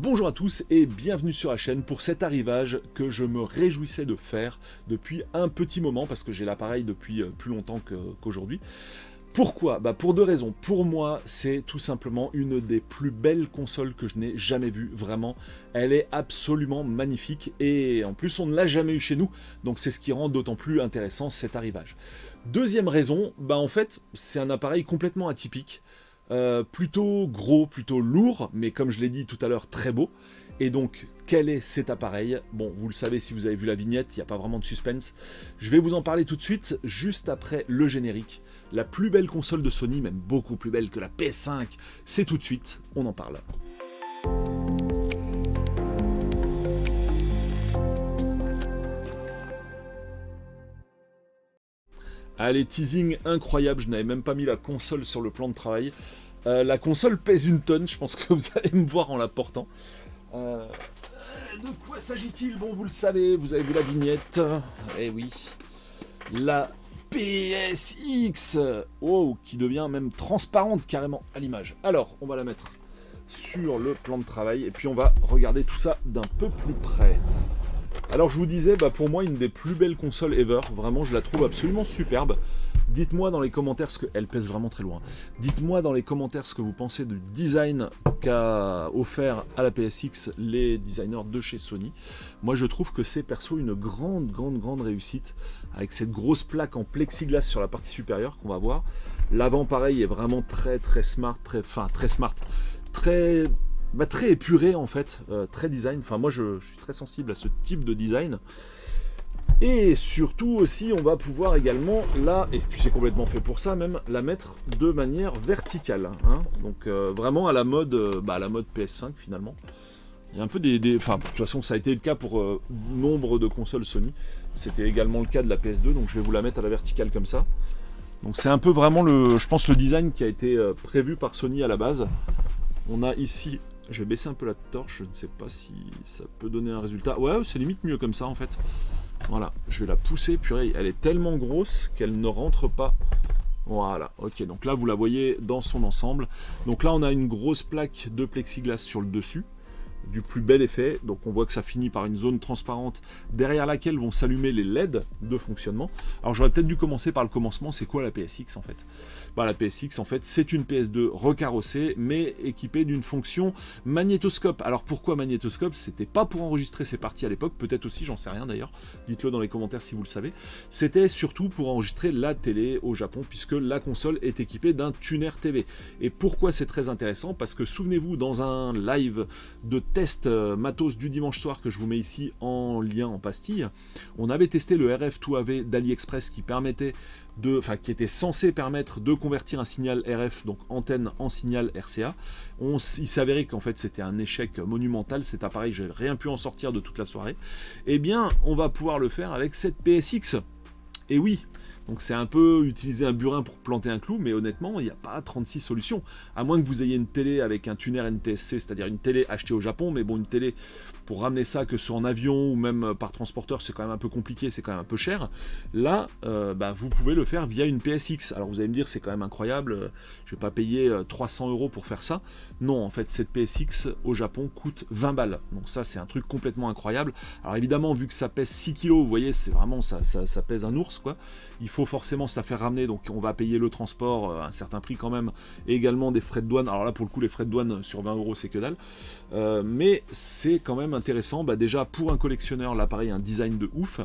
Bonjour à tous et bienvenue sur la chaîne pour cet arrivage que je me réjouissais de faire depuis un petit moment parce que j'ai l'appareil depuis plus longtemps qu'aujourd'hui. Pourquoi ? Pour deux raisons. Pour moi, c'est tout simplement une des plus belles consoles que je n'ai jamais vues, vraiment. Elle est absolument magnifique et en plus on ne l'a jamais eu chez nous, donc c'est ce qui rend d'autant plus intéressant cet arrivage. Deuxième raison, en fait c'est un appareil complètement atypique. Plutôt gros, plutôt lourd, mais comme je l'ai dit tout à l'heure, très beau. Et donc, quel est cet appareil ? Bon, vous le savez si vous avez vu la vignette, il n'y a pas vraiment de suspense. Je vais vous en parler tout de suite, juste après le générique. La plus belle console de Sony, même beaucoup plus belle que la PS5, c'est tout de suite, on en parle. Allez, teasing incroyable, je n'avais même pas mis la console sur le plan de travail. La console pèse une tonne, je pense que vous allez me voir en la portant. De quoi s'agit-il ? Bon, vous le savez, vous avez vu la vignette. Eh oui, la PSX, oh, qui devient même transparente carrément à l'image. Alors, on va la mettre sur le plan de travail et puis on va regarder tout ça d'un peu plus près. Alors je vous disais, pour moi une des plus belles consoles ever, vraiment je la trouve absolument superbe. Dites-moi dans les commentaires ce que... Elle pèse vraiment très loin. Dites-moi dans les commentaires ce que vous pensez du design qu'a offert à la PSX les designers de chez Sony. Moi je trouve que c'est perso une grande réussite, avec cette grosse plaque en plexiglas sur la partie supérieure qu'on va voir. L'avant pareil est vraiment très smart, très épuré en fait, très design. Enfin moi je suis très sensible à ce type de design. Et surtout aussi on va pouvoir également là, et puis c'est complètement fait pour ça même, la mettre de manière verticale. Hein. Donc vraiment à la mode PS5 finalement. Il y a un peu enfin de toute façon ça a été le cas pour nombre de consoles Sony. C'était également le cas de la PS2, donc je vais vous la mettre à la verticale comme ça. Donc c'est un peu vraiment je pense le design qui a été prévu par Sony à la base. On a ici, je vais baisser un peu la torche, je ne sais pas si ça peut donner un résultat. Ouais, c'est limite mieux comme ça en fait. Voilà, je vais la pousser, purée, elle est tellement grosse qu'elle ne rentre pas. Voilà, ok, donc là vous la voyez dans son ensemble. Donc là on a une grosse plaque de plexiglas sur le dessus, du plus bel effet. Donc on voit que ça finit par une zone transparente derrière laquelle vont s'allumer les LED de fonctionnement. Alors j'aurais peut-être dû commencer par le commencement, c'est quoi la PSX en fait ? La PSX en fait c'est une PS2 recarrossée mais équipée d'une fonction magnétoscope. Alors pourquoi magnétoscope ? C'était pas pour enregistrer ses parties à l'époque, peut-être aussi, j'en sais rien d'ailleurs, dites-le dans les commentaires si vous le savez. C'était surtout pour enregistrer la télé au Japon puisque la console est équipée d'un tuner TV. Et pourquoi c'est très intéressant ? Parce que souvenez-vous, dans un live de test matos du dimanche soir que je vous mets ici en lien en pastille, on avait testé le RF2AV d'AliExpress qui était censé permettre de convertir un signal RF, donc antenne, en signal RCA. Il s'avérait qu'en fait c'était un échec monumental, cet appareil, j'ai rien pu en sortir de toute la soirée. Eh bien, on va pouvoir le faire avec cette PSX. Et oui, donc c'est un peu utiliser un burin pour planter un clou, mais honnêtement, il n'y a pas 36 solutions. À moins que vous ayez une télé avec un tuner NTSC, c'est-à-dire une télé achetée au Japon, mais bon, une télé, pour ramener ça, que ce soit en avion ou même par transporteur, c'est quand même un peu compliqué, c'est quand même un peu cher. Là, vous pouvez le faire via une PSX. Alors vous allez me dire, c'est quand même incroyable, je ne vais pas payer 300 € pour faire ça. Non, en fait, cette PSX au Japon coûte 20 balles. Donc ça, c'est un truc complètement incroyable. Alors évidemment, vu que ça pèse 6 kg, vous voyez, c'est vraiment, ça pèse un ours, quoi. Il faut forcément se la faire ramener, donc on va payer le transport à un certain prix quand même, et également des frais de douane. Alors là, pour le coup, les frais de douane sur 20 €, c'est que dalle. Mais c'est quand même intéressant. Déjà, pour un collectionneur, l'appareil a un design de ouf.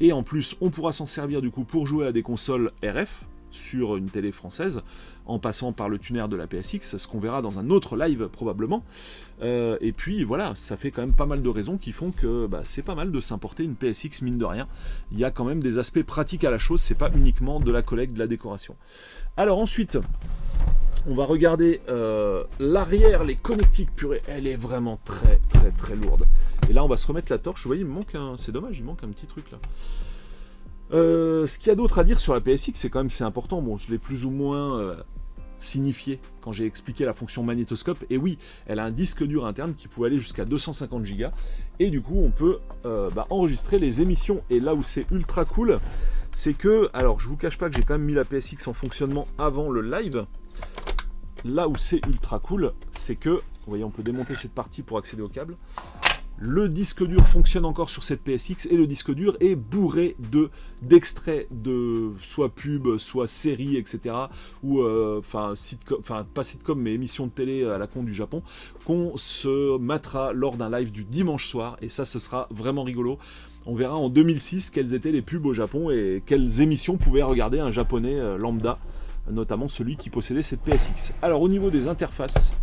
Et en plus, on pourra s'en servir du coup pour jouer à des consoles RF sur une télé française, en passant par le tuner de la PSX, ce qu'on verra dans un autre live probablement. Et puis voilà, ça fait quand même pas mal de raisons qui font que c'est pas mal de s'importer une PSX, mine de rien. Il y a quand même des aspects pratiques à la chose, c'est pas uniquement de la collecte, de la décoration. Alors ensuite, on va regarder l'arrière, les connectiques, purée, elle est vraiment très lourde. Et là on va se remettre la torche, vous voyez, il me manque c'est dommage, il manque un petit truc là. Ce qu'il y a d'autre à dire sur la PSX, c'est important. Bon, je l'ai plus ou moins signifié quand j'ai expliqué la fonction magnétoscope. Et oui, elle a un disque dur interne qui pouvait aller jusqu'à 250 Go. Et du coup, on peut enregistrer les émissions. Et là où c'est ultra cool, c'est que, alors je vous cache pas que j'ai quand même mis la PSX en fonctionnement avant le live. Là où c'est ultra cool, c'est que Vous voyez, on peut démonter cette partie pour accéder au câble. Le disque dur fonctionne encore sur cette PSX et le disque dur est bourré d'extraits de soit pub, soit séries, etc. Ou pas sitcom, mais émissions de télé à la con du Japon qu'on se matera lors d'un live du dimanche soir. Et ça, ce sera vraiment rigolo. On verra en 2006 quelles étaient les pubs au Japon et quelles émissions pouvait regarder un japonais lambda, notamment celui qui possédait cette PSX. Alors au niveau des interfaces,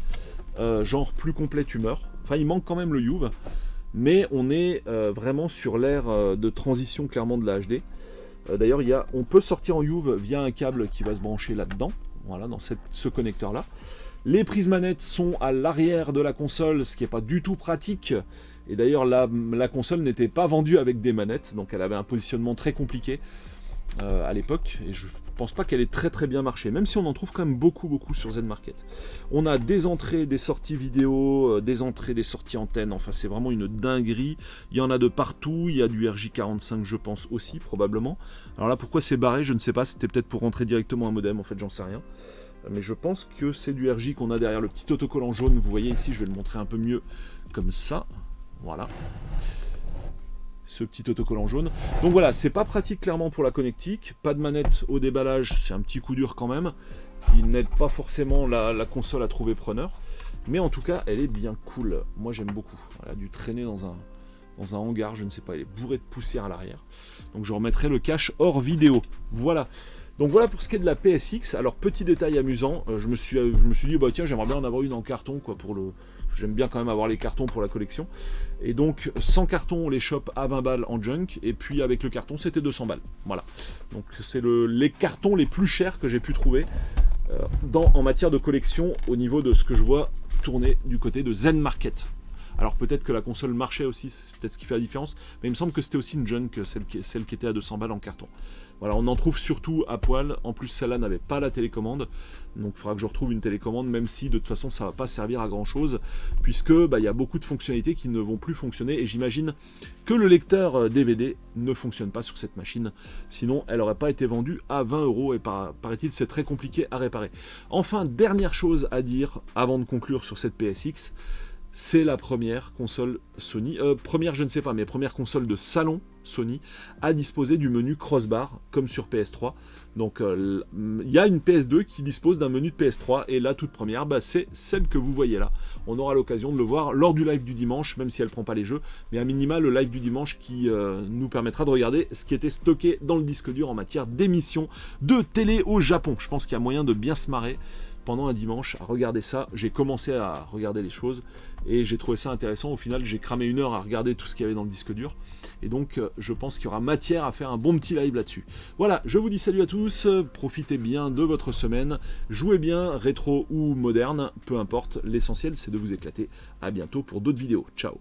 genre plus complète humeur. Enfin, il manque quand même le Juve, mais on est vraiment sur l'ère de transition clairement de la HD. D'ailleurs, on peut sortir en Juve via un câble qui va se brancher là-dedans, voilà, dans ce connecteur-là. Les prises manettes sont à l'arrière de la console, ce qui n'est pas du tout pratique. Et d'ailleurs, la console n'était pas vendue avec des manettes, donc elle avait un positionnement très compliqué à l'époque, et je pense pas qu'elle ait très très bien marché, même si on en trouve quand même beaucoup sur Z-Market. On a des entrées, des sorties vidéo, des entrées, des sorties antennes, enfin c'est vraiment une dinguerie. Il y en a de partout, il y a du RJ45 je pense aussi, probablement. Alors là, pourquoi c'est barré, je ne sais pas, c'était peut-être pour rentrer directement un modem, en fait j'en sais rien. Mais je pense que c'est du RJ qu'on a derrière le petit autocollant jaune, vous voyez ici, je vais le montrer un peu mieux comme ça, voilà. Ce petit autocollant jaune. Donc voilà, c'est pas pratique clairement pour la connectique, pas de manette au déballage, c'est un petit coup dur quand même, il n'aide pas forcément la console à trouver preneur, mais en tout cas elle est bien cool, moi j'aime beaucoup. Elle a dû traîner dans un hangar, je ne sais pas, elle est bourrée de poussière à l'arrière, donc je remettrai le cache hors vidéo. Voilà. Donc voilà pour ce qui est de la PSX. Alors petit détail amusant, je me suis dit bah tiens, j'aimerais bien en avoir une en carton quoi, j'aime bien quand même avoir les cartons pour la collection. Et donc sans carton on les chope à 20 balles en junk, et puis avec le carton c'était 200 balles. Voilà. Donc c'est les cartons les plus chers que j'ai pu trouver en matière de collection au niveau de ce que je vois tourner du côté de Z-Market. Alors peut-être que la console marchait aussi, c'est peut-être ce qui fait la différence, mais il me semble que c'était aussi une junk, celle qui était à 200 balles en carton. Voilà, on en trouve surtout à poil, en plus celle-là n'avait pas la télécommande, donc il faudra que je retrouve une télécommande, même si de toute façon ça ne va pas servir à grand chose, puisque y a beaucoup de fonctionnalités qui ne vont plus fonctionner, et j'imagine que le lecteur DVD ne fonctionne pas sur cette machine, sinon elle n'aurait pas été vendue à 20 €, et paraît-il c'est très compliqué à réparer. Enfin, dernière chose à dire avant de conclure sur cette PSX, c'est la première console Sony, première je ne sais pas, mais première console de salon Sony à disposer du menu crossbar comme sur PS3. Donc il y a une PS2 qui dispose d'un menu de PS3, et la toute première, c'est celle que vous voyez là. On aura l'occasion de le voir lors du live du dimanche, même si elle ne prend pas les jeux, mais à minima le live du dimanche qui nous permettra de regarder ce qui était stocké dans le disque dur en matière d'émissions de télé au Japon. Je pense qu'il y a moyen de bien se marrer pendant un dimanche à regarder ça. J'ai commencé à regarder les choses et j'ai trouvé ça intéressant. Au final, j'ai cramé 1 heure à regarder tout ce qu'il y avait dans le disque dur, et donc je pense qu'il y aura matière à faire un bon petit live là-dessus. Voilà, je vous dis salut à tous, profitez bien de votre semaine, jouez bien, rétro ou moderne, peu importe, l'essentiel c'est de vous éclater. À bientôt pour d'autres vidéos, ciao.